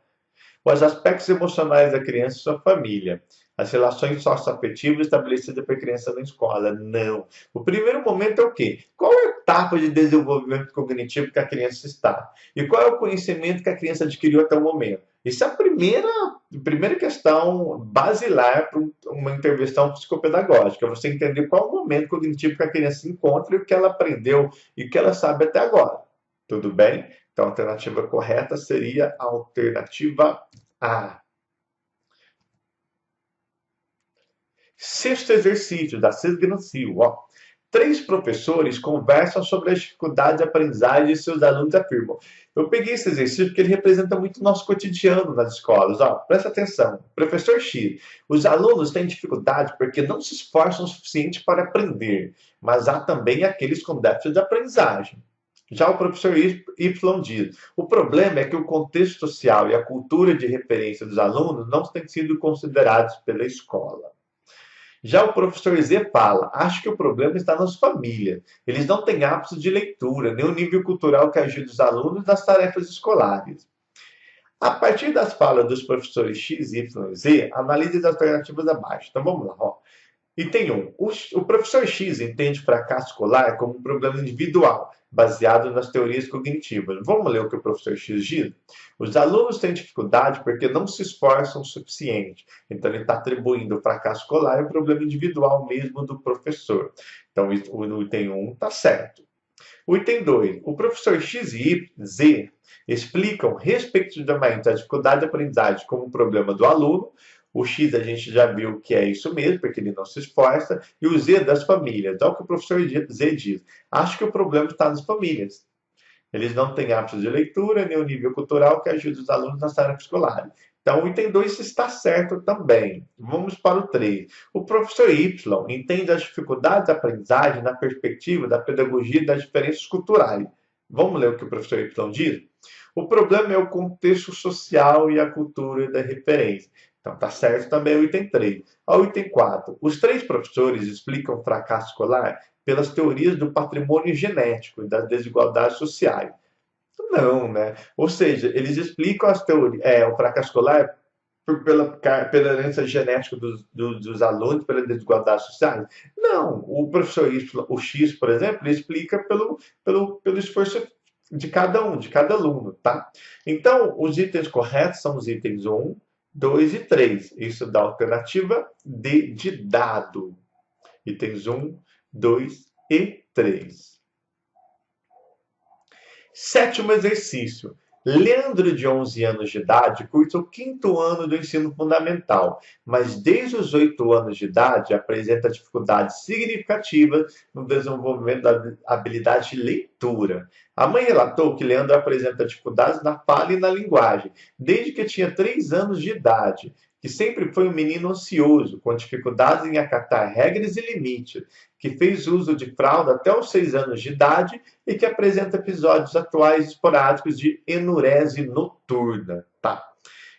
Os aspectos emocionais da criança e sua família. As relações socioafetivas estabelecidas pela criança na escola. Não. O primeiro momento é o quê? Qual é a etapa de desenvolvimento cognitivo que a criança está? E qual é o conhecimento que a criança adquiriu até o momento? Isso é a primeira questão basilar para uma intervenção psicopedagógica. Você entender qual é o momento cognitivo que a criança se encontra e o que ela aprendeu e o que ela sabe até agora. Tudo bem? Então, a alternativa correta seria a alternativa A. Sexto exercício da Cisgrancio. 3 professores conversam sobre as dificuldades de aprendizagem e seus alunos afirmam. Eu peguei esse exercício porque ele representa muito o nosso cotidiano nas escolas. Presta atenção. Professor X. Os alunos têm dificuldade porque não se esforçam o suficiente para aprender, mas há também aqueles com déficit de aprendizagem. Já o professor Y diz, o problema é que o contexto social e a cultura de referência dos alunos não têm sido considerados pela escola. Já o professor Z fala, acho que o problema está nas famílias. Eles não têm hábitos de leitura, nem o nível cultural que ajuda os alunos nas tarefas escolares. A partir das falas dos professores X, Y e Z, analise as alternativas abaixo. Então vamos lá. Item 1. O professor X entende o fracasso escolar como um problema individual, baseado nas teorias cognitivas. Vamos ler o que o professor X diz? Os alunos têm dificuldade porque não se esforçam o suficiente. Então, ele está atribuindo o fracasso escolar a um problema individual mesmo do professor. Então, o item 1 está certo. O item 2. O professor X e Z explicam, respectivamente, a dificuldade de aprendizagem como um problema do aluno. O X a gente já viu que é isso mesmo, porque ele não se esforça. E o Z das famílias. Então, o que o professor Z diz. Acho que o problema está nas famílias. Eles não têm hábitos de leitura, nem o nível cultural que ajuda os alunos nas tarefas escolares. Então, o item 2 está certo também. Vamos para o 3. O professor Y entende as dificuldades da aprendizagem na perspectiva da pedagogia e das diferenças culturais. Vamos ler o que o professor Y diz? O problema é o contexto social e a cultura da referência. Então, está certo também o item 3. Ao item 4. Os 3 professores explicam o fracasso escolar pelas teorias do patrimônio genético e das desigualdades sociais. Não, né? Ou seja, eles explicam as teorias, o fracasso escolar pela herança genética dos alunos, pelas desigualdades sociais. Não, o professor Y, o X, por exemplo, ele explica pelo esforço de cada um, de cada aluno, tá? Então, os itens corretos são os itens 1, 2 e 3. Isso dá a alternativa D de dado. Itens 1, 2 e 3. Sétimo exercício. Leandro, de 11 anos de idade, cursa o 5º ano do ensino fundamental, mas desde os 8 anos de idade apresenta dificuldades significativas no desenvolvimento da habilidade de leitura. A mãe relatou que Leandro apresenta dificuldades na fala e na linguagem, desde que tinha 3 anos de idade, que sempre foi um menino ansioso, com dificuldades em acatar regras e limites, que fez uso de fralda até os 6 anos de idade e que apresenta episódios atuais esporádicos de enurese noturna. Tá.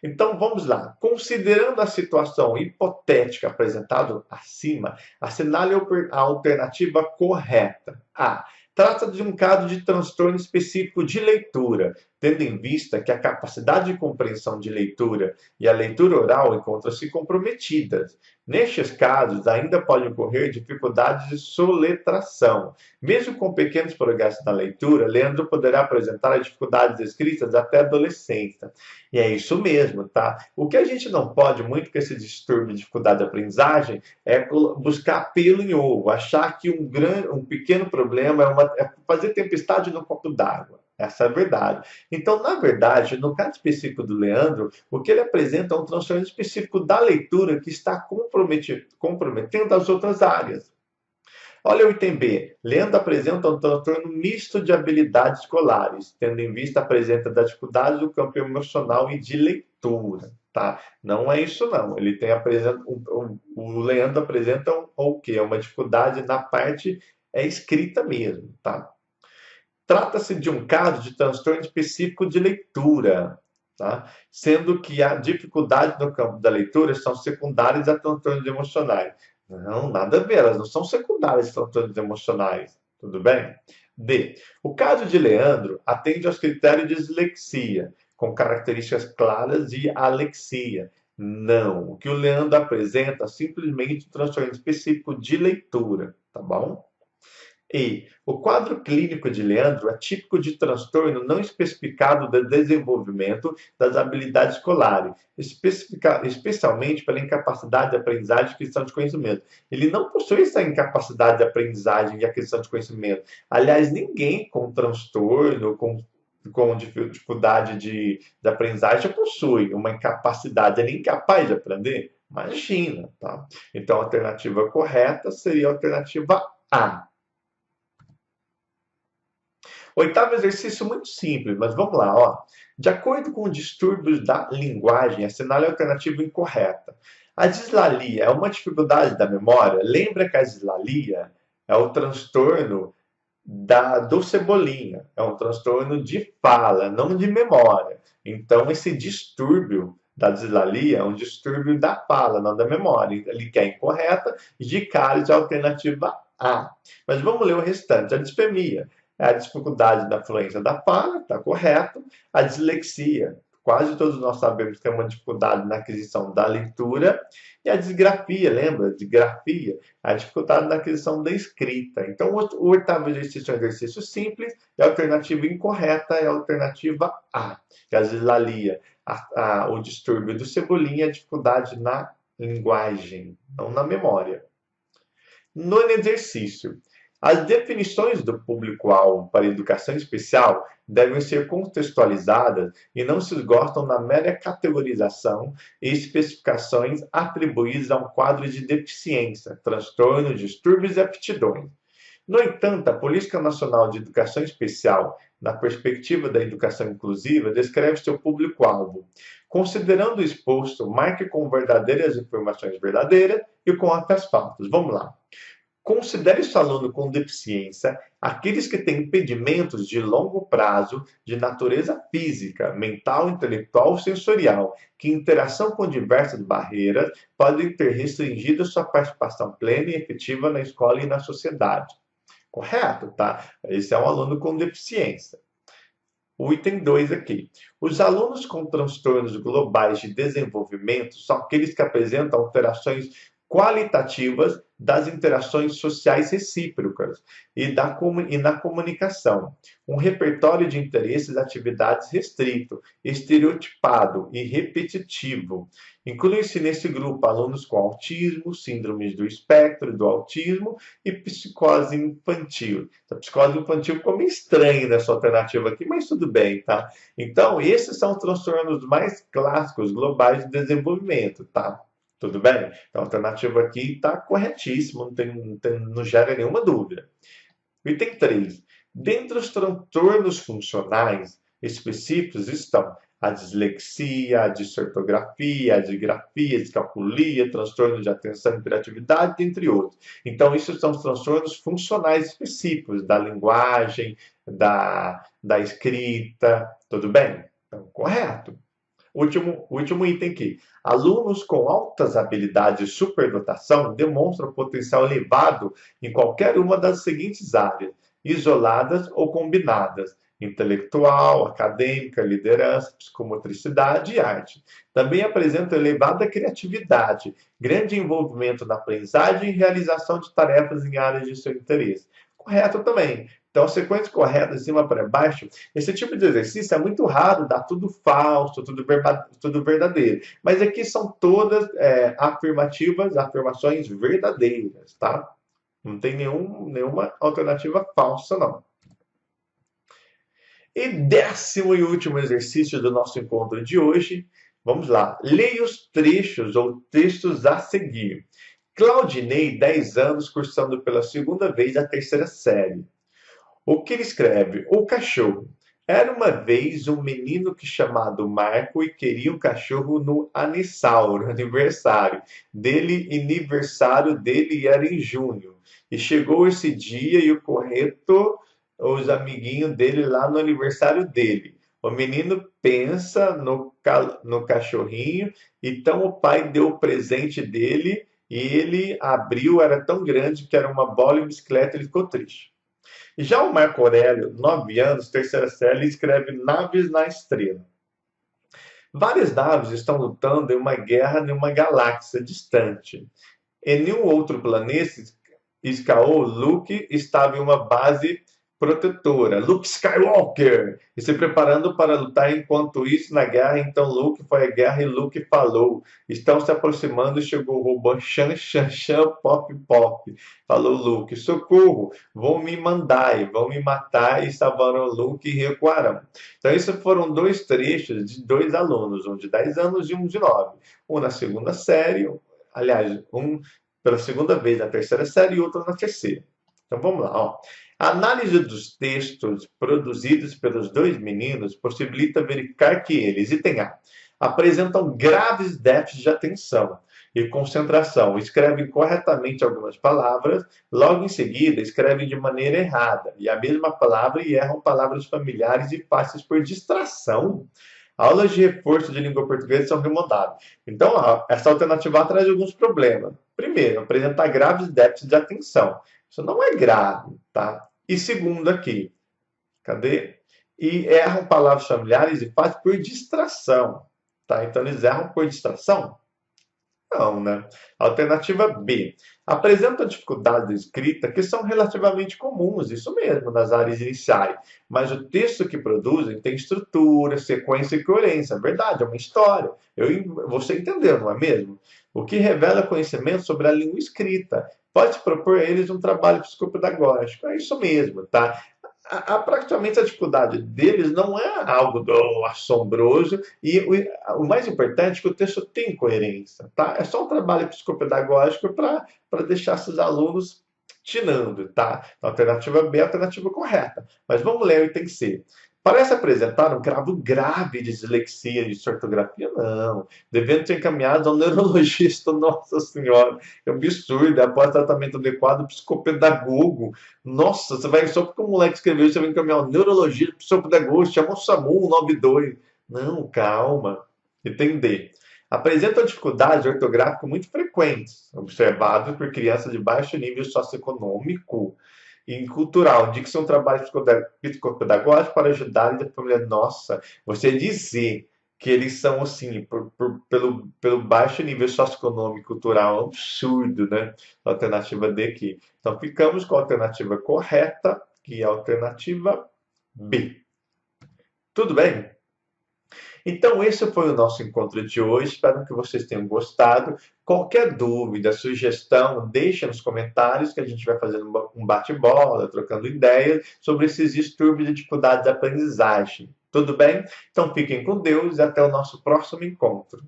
Então, vamos lá. Considerando a situação hipotética apresentada acima, assinale a alternativa correta. A. Trata de um caso de transtorno específico de leitura, tendo em vista que a capacidade de compreensão de leitura e a leitura oral encontram-se comprometidas. Nestes casos, ainda podem ocorrer dificuldades de soletração. Mesmo com pequenos progressos na leitura, Leandro poderá apresentar as dificuldades descritas até a adolescência. E é isso mesmo, tá? O que a gente não pode muito com esse distúrbio de dificuldade de aprendizagem é buscar pelo em ovo, achar que um pequeno problema é fazer tempestade no copo d'água. Essa é a verdade. Então, na verdade, no caso específico do Leandro, o que ele apresenta é um transtorno específico da leitura que está comprometendo as outras áreas. Olha o item B. Leandro apresenta um transtorno misto de habilidades escolares, tendo em vista apresenta da dificuldade do campo emocional e de leitura. Tá? Não é isso não. Ele tem o Leandro apresenta o quê? Uma dificuldade na parte escrita mesmo, tá? Trata-se de um caso de transtorno específico de leitura, tá? Sendo que a dificuldade no campo da leitura são secundárias a transtornos emocionais. Não, nada a ver, elas não são secundárias a transtornos emocionais, tudo bem? D. O caso de Leandro atende aos critérios de dislexia, com características claras de alexia. Não, o que o Leandro apresenta é simplesmente um transtorno específico de leitura, tá bom? E o quadro clínico de Leandro é típico de transtorno não especificado de desenvolvimento das habilidades escolares, especialmente pela incapacidade de aprendizagem e aquisição de conhecimento. Ele não possui essa incapacidade de aprendizagem e aquisição de conhecimento. Aliás, ninguém com transtorno, com dificuldade de aprendizagem possui uma incapacidade, ele é incapaz de aprender. Imagina, tá? Então, a alternativa correta seria a alternativa A. Oitavo exercício muito simples, mas vamos lá, ó. De acordo com distúrbios da linguagem, assinale a alternativa incorreta. A dislalia é uma dificuldade da memória? Lembra que a dislalia é o transtorno do Cebolinha, é um transtorno de fala, não de memória. Então, esse distúrbio da dislalia é um distúrbio da fala, não da memória. Ele quer incorreta, de cara de alternativa A. Mas vamos ler o restante. A disfemia é a dificuldade da fluência da fala, está correto. A dislexia, quase todos nós sabemos que é uma dificuldade na aquisição da leitura. E a disgrafia, lembra? Disgrafia, a dificuldade na aquisição da escrita. Então, o oitavo exercício é um exercício simples, e a alternativa incorreta é a alternativa A, que é a dislalia, o distúrbio do Cebolinha, a dificuldade na linguagem, não na memória. Nono exercício. As definições do público-alvo para a educação especial devem ser contextualizadas e não se esgotam na mera categorização e especificações atribuídas a um quadro de deficiência, transtorno, distúrbios e aptidões. No entanto, a Política Nacional de Educação Especial, na perspectiva da educação inclusiva, descreve seu público-alvo. Considerando o exposto, marque com verdadeiras informações verdadeiras e com atas faltas. Vamos lá. Considere seu aluno com deficiência aqueles que têm impedimentos de longo prazo de natureza física, mental, intelectual ou sensorial, que em interação com diversas barreiras podem ter restringido sua participação plena e efetiva na escola e na sociedade. Correto, tá? Esse é um aluno com deficiência. O item 2 aqui. Os alunos com transtornos globais de desenvolvimento são aqueles que apresentam alterações qualitativas das interações sociais recíprocas e na comunicação. Um repertório de interesses e atividades restrito, estereotipado e repetitivo. Incluem-se nesse grupo alunos com autismo, síndromes do espectro do autismo e psicose infantil. A psicose infantil ficou meio estranha nessa alternativa aqui, mas tudo bem, tá? Então, esses são os transtornos mais clássicos globais de desenvolvimento, tá? Tudo bem? Então, a alternativa aqui está corretíssima, não gera nenhuma dúvida. Item 3. Dentre os transtornos funcionais específicos estão a dislexia, a disortografia, a disgrafia, a descalculia, transtorno de atenção e hiperatividade, entre outros. Então, isso são os transtornos funcionais específicos da linguagem, da escrita, tudo bem? Então, correto. Último item aqui. Alunos com altas habilidades de superdotação demonstram potencial elevado em qualquer uma das seguintes áreas, isoladas ou combinadas: intelectual, acadêmica, liderança, psicomotricidade e arte. Também apresentam elevada criatividade, grande envolvimento na aprendizagem e realização de tarefas em áreas de seu interesse. Correto também. Então, sequência correta, de cima para baixo, esse tipo de exercício é muito raro, dá tudo falso, tudo verdadeiro. Mas aqui são todas afirmações verdadeiras, tá? Não tem nenhuma alternativa falsa, não. E 10º e último exercício do nosso encontro de hoje. Vamos lá. Leia os trechos ou textos a seguir. Claudinei, 10 anos, cursando pela segunda vez a terceira série. O que ele escreve? O cachorro. Era uma vez um menino chamado Marco e queria um cachorro no aniversário dele, aniversário dele era em junho. E chegou esse dia e o correto, os amiguinhos dele lá no aniversário dele. O menino pensa no cachorrinho, então o pai deu o presente dele e ele abriu, era tão grande que era uma bola e bicicleta, ele ficou triste. Já o Marco Aurélio, 9 anos, terceira série, ele escreve Naves na Estrela. Várias naves estão lutando em uma guerra em uma galáxia distante. Em nenhum outro planeta, Luke estava em uma base protetora, Luke Skywalker, e se preparando para lutar. Enquanto isso, na guerra, então Luke foi à guerra e Luke falou. Estão se aproximando e chegou o robô Shan, Shan, Shan, Pop, Pop. Falou Luke, socorro, vão me mandar, vão me matar, e salvaram Luke e recuaram. Então, esses foram dois trechos de dois alunos, um de 10 anos e um de 9. Um na segunda série, aliás, um pela segunda vez na terceira série e outro na terceira. Então, vamos lá, ó. A análise dos textos produzidos pelos dois meninos possibilita verificar que eles, item A, apresentam graves déficits de atenção e concentração, escrevem corretamente algumas palavras, logo em seguida escrevem de maneira errada, e a mesma palavra e erram palavras familiares e fáceis por distração. Aulas de reforço de língua portuguesa são remontadas. Então, ó, essa alternativa A traz alguns problemas. Primeiro, apresentar graves déficits de atenção. Isso não é grave, tá? E segundo aqui, cadê? E erram palavras familiares e fazem por distração, tá? Então, eles erram por distração? Não, né? Alternativa B. Apresentam dificuldades de escrita que são relativamente comuns, isso mesmo, nas áreas iniciais. Mas o texto que produzem tem estrutura, sequência e coerência. É verdade, é uma história. Você entendeu, não é mesmo? O que revela conhecimento sobre a língua escrita. Pode propor a eles um trabalho psicopedagógico. É isso mesmo, tá? Praticamente a dificuldade deles não é algo assombroso e o mais importante é que o texto tem coerência, tá? É só um trabalho psicopedagógico para deixar esses alunos tinando, tá? Então, alternativa B é a alternativa correta. Mas vamos ler o item C. Parece apresentar um grave grave de dislexia e de ortografia? Não. Devendo ser encaminhados ao neurologista, nossa senhora. É um absurdo. Após tratamento adequado, psicopedagogo. Nossa, você vai só porque o moleque escreveu, você vai encaminhar ao neurologista, psicopedagogo, chama o SAMU 92. Não, calma. Item D. Apresentam dificuldades ortográficas muito frequentes, observadas por crianças de baixo nível socioeconômico e cultural, dicção, trabalho psicopedagógico para ajudar a família. Nossa, você dizer que eles são assim, pelo baixo nível socioeconômico e cultural, é um absurdo, né? A alternativa D aqui. Então, ficamos com a alternativa correta, que é a alternativa B. Tudo bem? Então, esse foi o nosso encontro de hoje. Espero que vocês tenham gostado. Qualquer dúvida, sugestão, deixe nos comentários que a gente vai fazendo um bate-bola, trocando ideias sobre esses distúrbios e dificuldades de aprendizagem. Tudo bem? Então, fiquem com Deus e até o nosso próximo encontro.